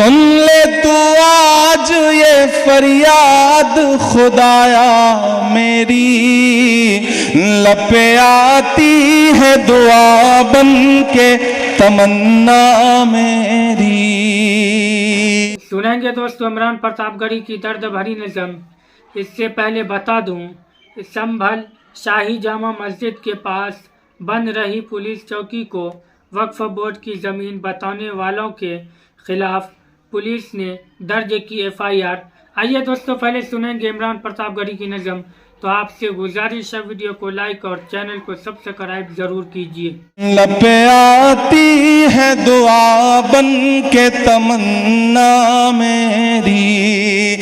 سن لے تو آج یہ فریاد خدایا میری، لب پہ آتی ہے دعا بن کے تمنا میری۔ سنیں گے دوستو عمران پرتاپ گڑھی کی درد بھری نظم۔ اس سے پہلے بتا دوں، سنبھل شاہی جامع مسجد کے پاس بن رہی پولیس چوکی کو وقف بورڈ کی زمین بتانے والوں کے خلاف پولیس نے درج کی FIR۔ آئیے دوستو پہلے سنیں گے عمران پرتاپ گڑھی کی نظم، تو آپ سے گزارش ہے ویڈیو کو لائک اور چینل کو سبسکرائب ضرور کیجیے۔ لب پہ آتی ہے دعا بن کے تمنا میری،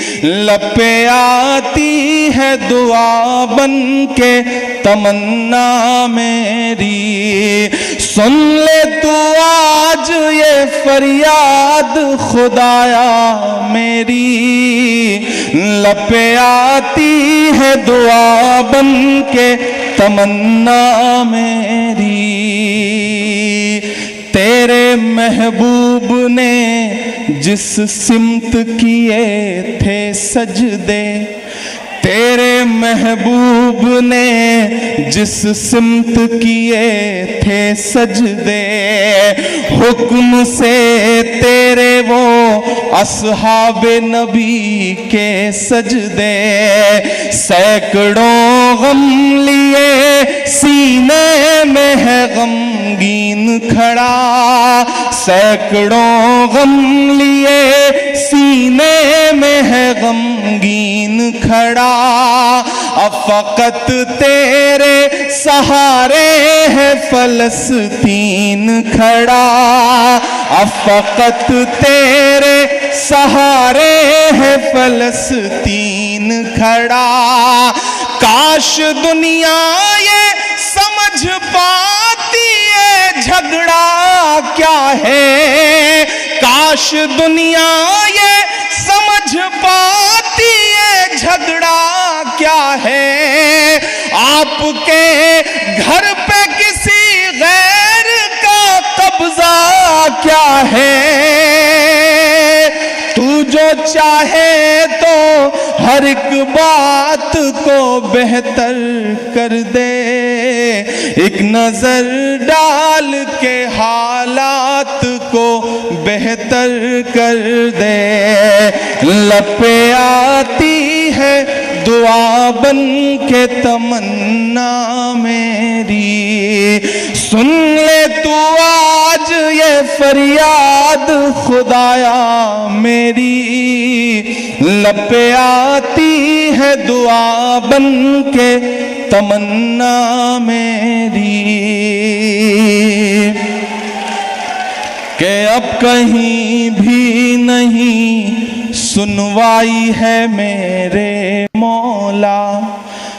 لب پہ آتی ہے دعا بن کے تمنا میری، سن لے تو آج یہ فریاد خدایا میری، لب پہ آتی ہے دعا بن کے تمنا میری۔ تیرے محبوب نے جس سمت کیے تھے سجدے، تیرے محبوب نے جس سمت کیے تھے سجدے، حکم سے تیرے وہ اصحاب نبی کے سجدے، سینکڑوں غم لیے سینے میں ہے غمگین کھڑا، سینکڑوں غم لیے سینے میں ہے غمگین کھڑا، اب فقط تیرے سہارے ہے فلسطین کھڑا، اب فقط تیرے سہارے ہے فلسطین کھڑا۔ کاش دنیا یہ سمجھ پاتی ہے جھگڑا کیا ہے، کاش دنیا یہ سمجھ پاتی ہے جھگڑا کیا ہے، آپ کے گھر پہ کسی غیر کا قبضہ کیا ہے، تو جو چاہے تو ہر ایک بات کو بہتر کر دے، ایک نظر ڈال کے حالات کو بہتر کر دے، لب پہ آتی ہے دعا بن کے تمنا میری، سن لے تو آج یہ فریاد خدایا میری، لب پہ آتی ہے دعا بن کے تمنا میری، کہ اب کہیں بھی نہیں سنوائی ہے میرے مولا،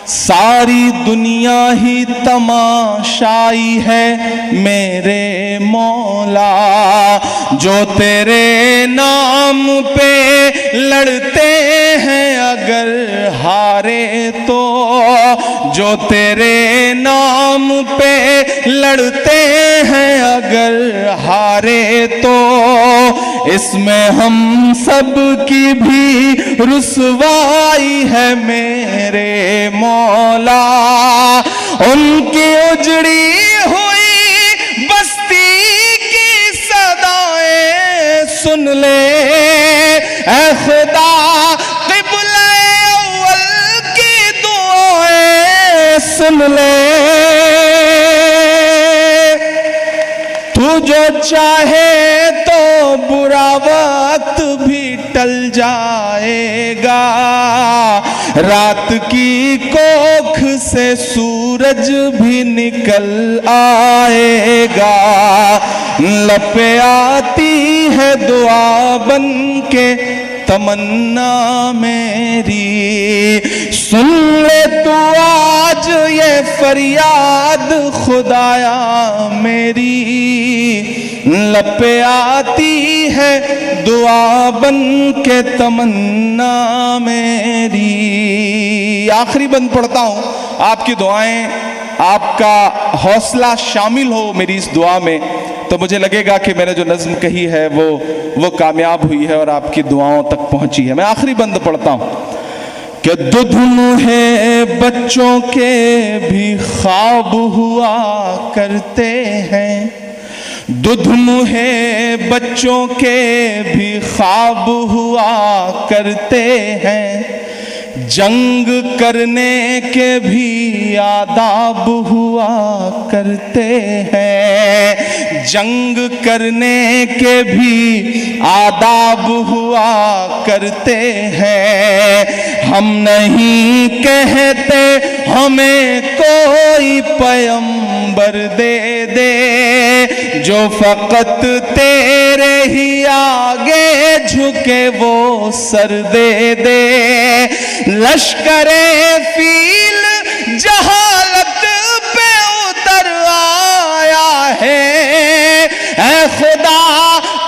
ساری دنیا ہی تماشائی ہے میرے مولا، جو تیرے نام پہ لڑتے ہیں اگر ہارے تو، جو تیرے نام پہ لڑتے ہیں اگر ہارے تو، اس میں ہم سب کی بھی رسوائی ہے میرے مولا، ان کی اجڑی ہوئی بستی کی صدائیں سن لے، اے خدا قبلہ اول کی دعائیں سن لے، تو جو چاہے تو برا وقت بھی ٹل جائے گا، رات کی کوکھ سے سورج بھی نکل آئے گا، لب پہ آتی ہے دعا بن کے تمنا میری، سن لے تو آج یہ فریاد خدایا میری، لب پہ آتی ہے دعا بن کے تمنا میری۔ آخری بند پڑھتا ہوں، آپ کی دعائیں، آپ کا حوصلہ شامل ہو میری اس دعا میں، تو مجھے لگے گا کہ میں نے جو نظم کہی ہے وہ کامیاب ہوئی ہے اور آپ کی دعاؤں تک پہنچی ہے. میں آخری بند پڑھتا ہوں کہ ددھمے بچوں کے بھی خواب ہوا کرتے ہیں، ددھمے بچوں کے بھی خواب ہوا کرتے ہیں، جنگ کرنے کے بھی آداب ہوا کرتے ہیں، جنگ کرنے کے بھی آداب ہوا کرتے ہیں. ہم نہیں کہتے ہمیں کوئی پیغمبر دے دے، جو فقط تیرے ہی آگے جھکے وہ سر دے دے. لشکر فیل جہالت پہ اتر آیا ہے، اے خدا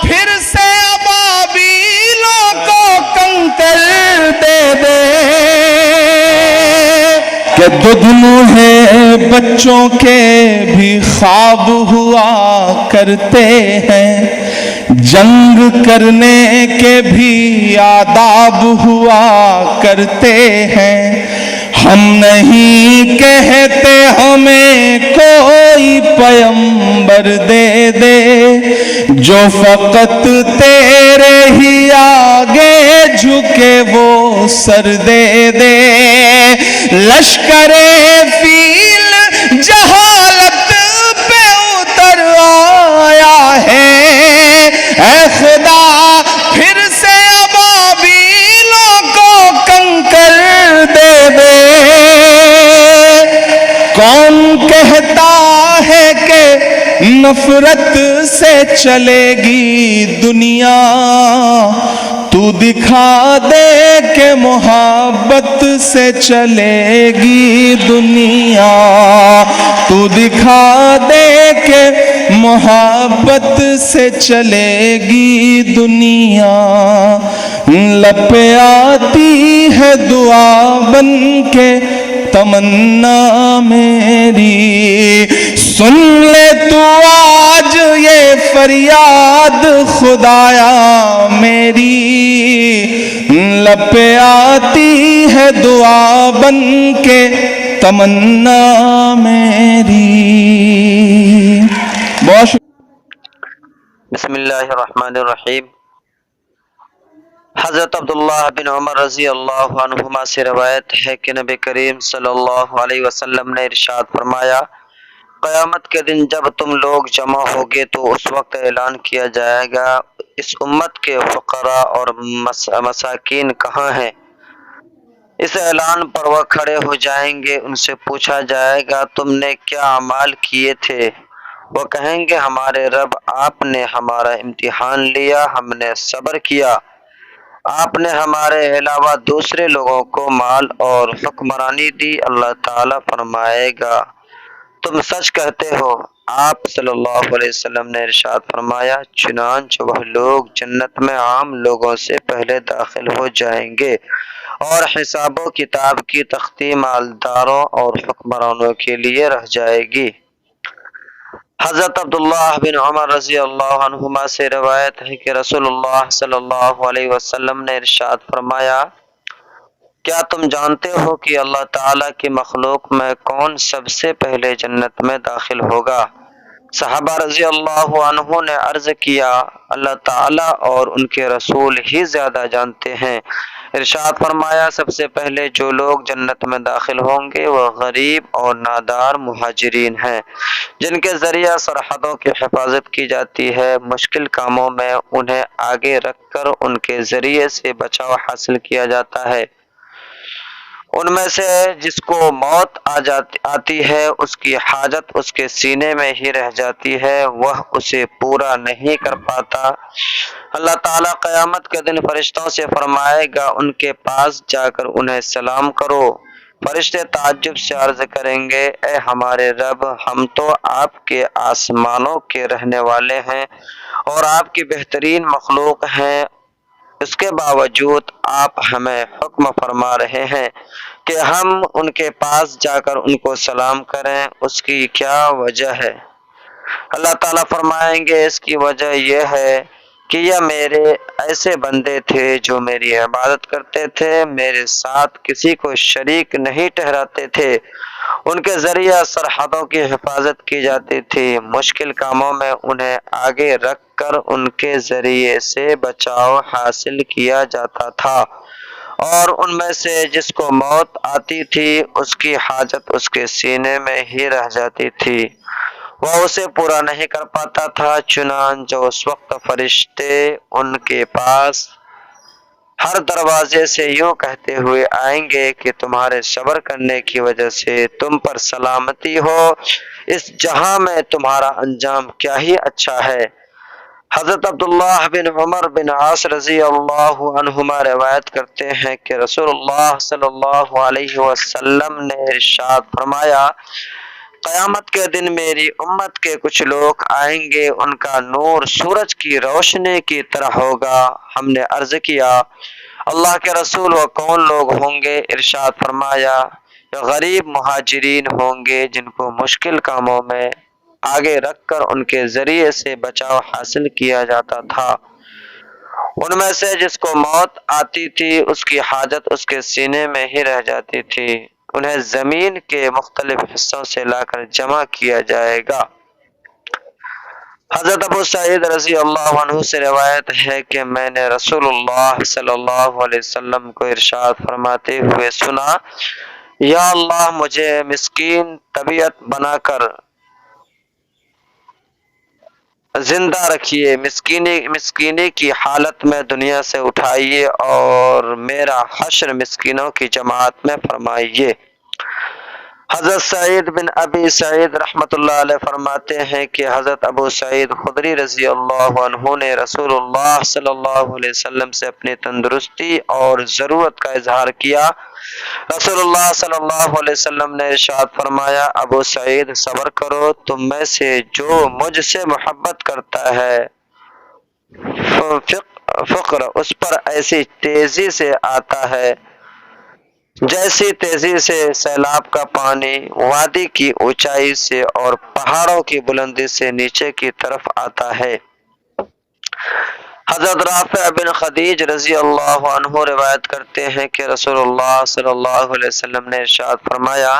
پھر سے ابابیلوں کو کنکر دے دے. کہ ددھمے بچوں کے بھی خواب ہوا کرتے ہیں، جنگ کرنے کے بھی آداب ہوا کرتے ہیں. ہم نہیں کہتے ہمیں کوئی پیغمبر دے دے، جو فقط تیرے ہی آگے جھکے وہ سر دے دے. لشکر فیل جہالت پہ اتر آیا ہے، اے خدا پھر سے ابابیلوں کو کنکر دے دے. کون کہتا ہے کہ نفرت سے چلے گی دنیا، تو دکھا دے کہ محبت سے چلے گی دنیا، تو دکھا دے کہ محبت سے چلے گی دنیا. لب پہ آتی ہے دعا بن کے تمنا میری، سن لے تو آج یہ فریاد خدایا میری. لب پہ آتی ہے دعا بن کے تمنا میری. بہت شکریہ. بسم اللہ الرحمن الرحیم. حضرت عبداللہ بن عمر رضی اللہ عنہما سے روایت ہے کہ نبی کریم صلی اللہ علیہ وسلم نے ارشاد فرمایا، قیامت کے دن جب تم لوگ جمع ہوگے تو اس وقت اعلان کیا جائے گا، اس امت کے فقراء اور مساکین کہاں ہیں؟ اس اعلان پر وہ کھڑے ہو جائیں گے، ان سے پوچھا جائے گا تم نے کیا اعمال کیے تھے؟ وہ کہیں گے ہمارے رب، آپ نے ہمارا امتحان لیا، ہم نے صبر کیا، آپ نے ہمارے علاوہ دوسرے لوگوں کو مال اور حکمرانی دی. اللہ تعالیٰ فرمائے گا تم سچ کہتے ہو. آپ صلی اللہ علیہ وسلم نے ارشاد فرمایا، چنانچہ وہ لوگ جنت میں عام لوگوں سے پہلے داخل ہو جائیں گے اور حساب و کتاب کی تختی مالداروں اور حکمرانوں کے لیے رہ جائے گی. حضرت عبداللہ بن عمر رضی اللہ عنہما سے روایت ہے کہ رسول اللہ صلی اللہ علیہ وسلم نے ارشاد فرمایا، کیا تم جانتے ہو کہ اللہ تعالیٰ کی مخلوق میں کون سب سے پہلے جنت میں داخل ہوگا؟ صحابہ رضی اللہ عنہ نے عرض کیا، اللہ تعالیٰ اور ان کے رسول ہی زیادہ جانتے ہیں. ارشاد فرمایا، سب سے پہلے جو لوگ جنت میں داخل ہوں گے وہ غریب اور نادار مہاجرین ہیں، جن کے ذریعہ سرحدوں کی حفاظت کی جاتی ہے. مشکل کاموں میں انہیں آگے رکھ کر ان کے ذریعے سے بچاؤ حاصل کیا جاتا ہے. ان میں سے جس کو موت آتی ہے اس کی حاجت اس کے سینے میں ہی رہ جاتی ہے، وہ اسے پورا نہیں کر پاتا. اللہ تعالیٰ قیامت کے دن فرشتوں سے فرمائے گا ان کے پاس جا کر انہیں سلام کرو. فرشتے تعجب سے عرض کریں گے، اے ہمارے رب، ہم تو آپ کے آسمانوں کے رہنے والے ہیں اور آپ کی بہترین مخلوق ہیں، اس کے باوجود آپ ہمیں حکم فرما رہے ہیں کہ ہم ان کے پاس جا کر ان کو سلام کریں، اس کی کیا وجہ ہے؟ اللہ تعالیٰ فرمائیں گے اس کی وجہ یہ ہے کہ یہ میرے ایسے بندے تھے جو میری عبادت کرتے تھے، میرے ساتھ کسی کو شریک نہیں ٹھہراتے تھے، ان کے ذریعہ سرحدوں کی حفاظت کی جاتی تھی، مشکل کاموں میں انہیں آگے رکھ کر ان کے ذریعے سے بچاؤ حاصل کیا جاتا تھا، اور ان میں سے جس کو موت آتی تھی اس کی حاجت اس کے سینے میں ہی رہ جاتی تھی، وہ اسے پورا نہیں کر پاتا تھا، چنانچہ اس وقت فرشتے ان کے پاس ہر دروازے سے یوں کہتے ہوئے آئیں گے کہ تمہارے صبر کرنے کی وجہ سے تم پر سلامتی ہو، اس جہاں میں تمہارا انجام کیا ہی اچھا ہے۔ حضرت عبداللہ بن عمر بن عاص رضی اللہ عنہما روایت کرتے ہیں کہ رسول اللہ صلی اللہ علیہ وسلم نے ارشاد فرمایا، قیامت کے دن میری امت کے کچھ لوگ آئیں گے، ان کا نور سورج کی روشنی کی طرح ہوگا۔ ہم نے عرض کیا، اللہ کے رسول وہ کون لوگ ہوں گے؟ ارشاد فرمایا، غریب مہاجرین ہوں گے جن کو مشکل کاموں میں آگے رکھ کر ان کے ذریعے سے بچاؤ حاصل کیا جاتا تھا، ان میں سے جس کو موت آتی تھی اس کی حاجت اس کے سینے میں ہی رہ جاتی تھی، انہیں زمین کے مختلف حصوں سے لا کر جمع کیا جائے گا۔ حضرت ابو سعید رضی اللہ عنہ سے روایت ہے کہ میں نے رسول اللہ صلی اللہ علیہ وسلم کو ارشاد فرماتے ہوئے سنا، یا اللہ مجھے مسکین طبیعت بنا کر زندہ رکھیے، مسکینی کی حالت میں دنیا سے اٹھائیے اور میرا حشر مسکینوں کی جماعت میں فرمائیے۔ حضرت سعید بن ابی سعید رحمۃ اللہ علیہ فرماتے ہیں کہ حضرت ابو سعید خدری رضی اللہ عنہ نے رسول اللہ صلی اللہ علیہ وسلم سے اپنی تندرستی اور ضرورت کا اظہار کیا۔ رسول اللہ صلی اللہ علیہ وسلم نے ارشاد فرمایا، ابو سعید صبر کرو، تم میں سے جو مجھ سے محبت کرتا ہے فقر اس پر ایسی تیزی سے آتا ہے جیسی تیزی سے سیلاب کا پانی وادی کی اونچائی سے اور پہاڑوں کی بلندی سے نیچے کی طرف آتا ہے۔ حضرت رافع بن خدیج رضی اللہ عنہ روایت کرتے ہیں کہ رسول اللہ صلی اللہ علیہ وسلم نے ارشاد فرمایا،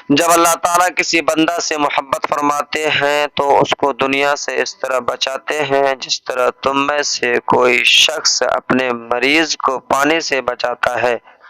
جب اللہ تعالیٰ کسی بندہ سے محبت فرماتے ہیں تو اس کو دنیا سے اس طرح بچاتے ہیں جس طرح تم میں سے کوئی شخص اپنے مریض کو پانی سے بچاتا ہے۔